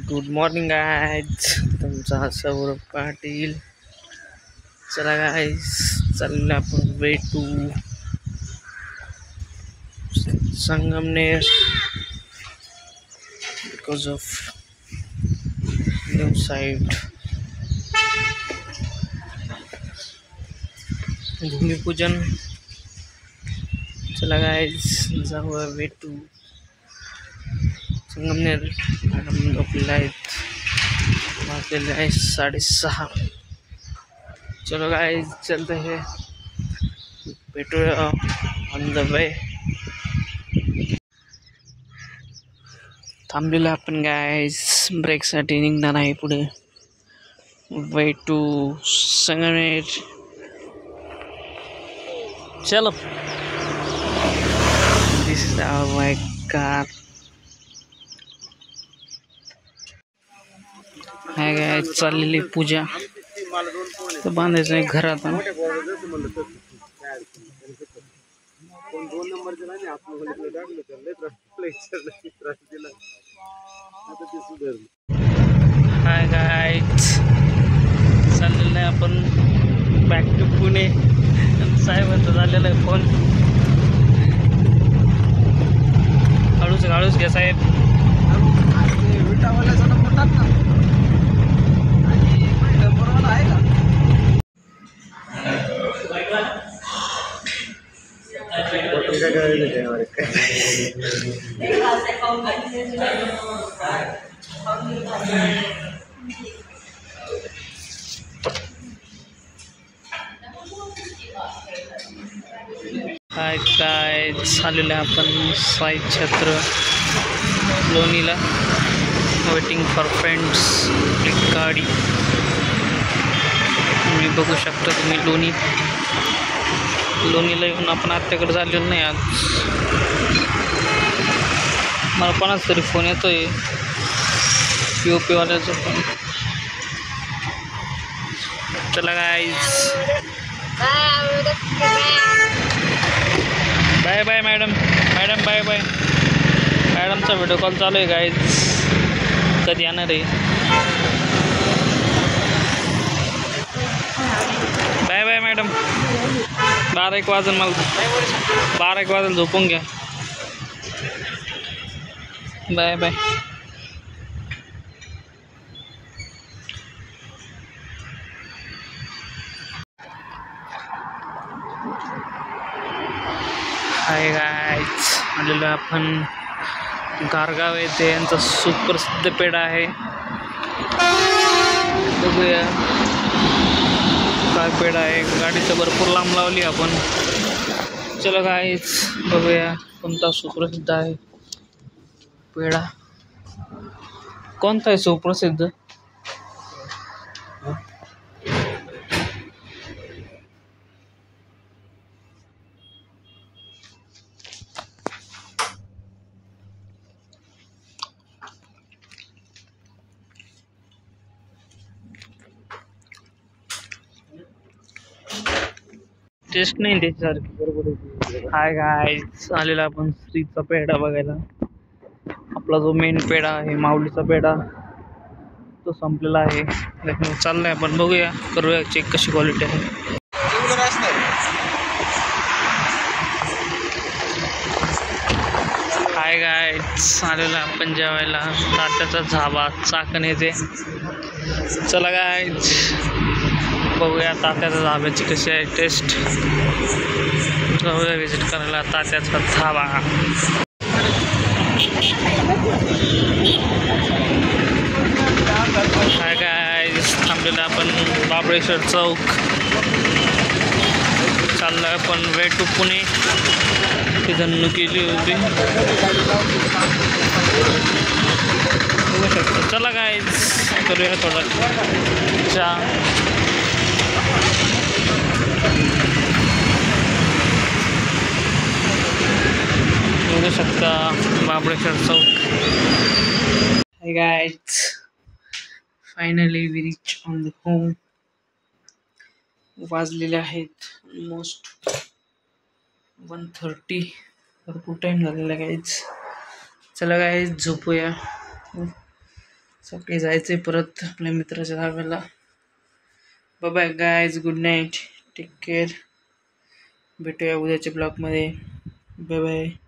Good morning guys. तुमचा सौरभ पाटील. चला guys, चाललं आपण way to Sangamner because of new site भूमिपूजन. चला गाईज, जाऊया वे टू संगमनेर. मॅडम झोपलेल्या आहेत, वाजलेले आहे 6:30. चलो गाइस, चलते हैं, भेटूया ऑन द वे. थांबलेलं आपण गाइस, ब्रेकसाठी निघणार आहे पुढे. Way to Sangamner. चलो, this is our my car. Hi guys, चाललेली पूजा तर बांधायचं आहे घरात. हाय गाइस, चाललेलं आहे आपण बॅक टू पुणे. साहेबांचा झालेला आहे फोन. हळूच घ्या साहेब. विटावाल्याचा नंबर टाक ना. हाय काय चाललेलं आहे आपण साई छत्र लोणीला. Waiting for friends. एक गाडी तुम्ही बघू शकता. तुम्ही लोणीला येऊन आपण आत्याकडे झालेलो नाही आज. मला कोणाच तरी फोन येतोय, POP वाल्याचा फोन. चला guys, bye bye madam. Bye bye. मॅडमचा व्हिडिओ कॉल चालू आहे गाईज. कधी येणार आहे? Bye bye madam. 12-1 वाजून मला 12-1 वाजून झोपून घ्या. Bye bye. हाय गाईज, आलेलो आपण गारगाव येथे. यांचा सुप्रसिद्ध पेढा आहे. बघूया काय पेढा आहे. गाडीचं भरपूर लांब लावली आपण. चलो गाईज, बघूया कोणता सुप्रसिद्ध आहे पेढा. कोणता आहे सुप्रसिद्ध? टेस्ट नाही त्याच्यासारखी बरोबर. हाय गाईज, आलेला आपण श्रीचा पेढा बघायला. आपला जो मेन पेढा आहे, माऊलीचा पेढा, तो संपलेला आहे. चाललाय आपण, बघूया, करूया चेक कशी क्वालिटी आहे. हाय गाईज, आलेला आपण जेवायला. तात्याचा झाबा चाकण येते. चला गाईज, बघूया तात्याच्या धाब्याची कशी आहे टेस्ट. जाऊया व्हिजिट करायला तात्याचा धाबा. काय काय थांबलेलं आपण बाबळेश्वर चौक. चाललं आपण वे टू पुणे. तिथं केली होती. बघू शकतो. चला काय करूया थोडा चहा. बघू शकता बाबळेश्वर चौक. Hi guys, finally we reach on the home. वाजलेले आहेत ऑलमोस्ट 1:30. भरपूर टाईम झालेला गाईज. चला गाईज, झोपूया. सकाळी जायचंय परत आपल्या मित्राच्या धाब्याला. Bye bye guys, good night, take care. भेटूया उद्याच्या ब्लॉगमध्ये. Bye bye.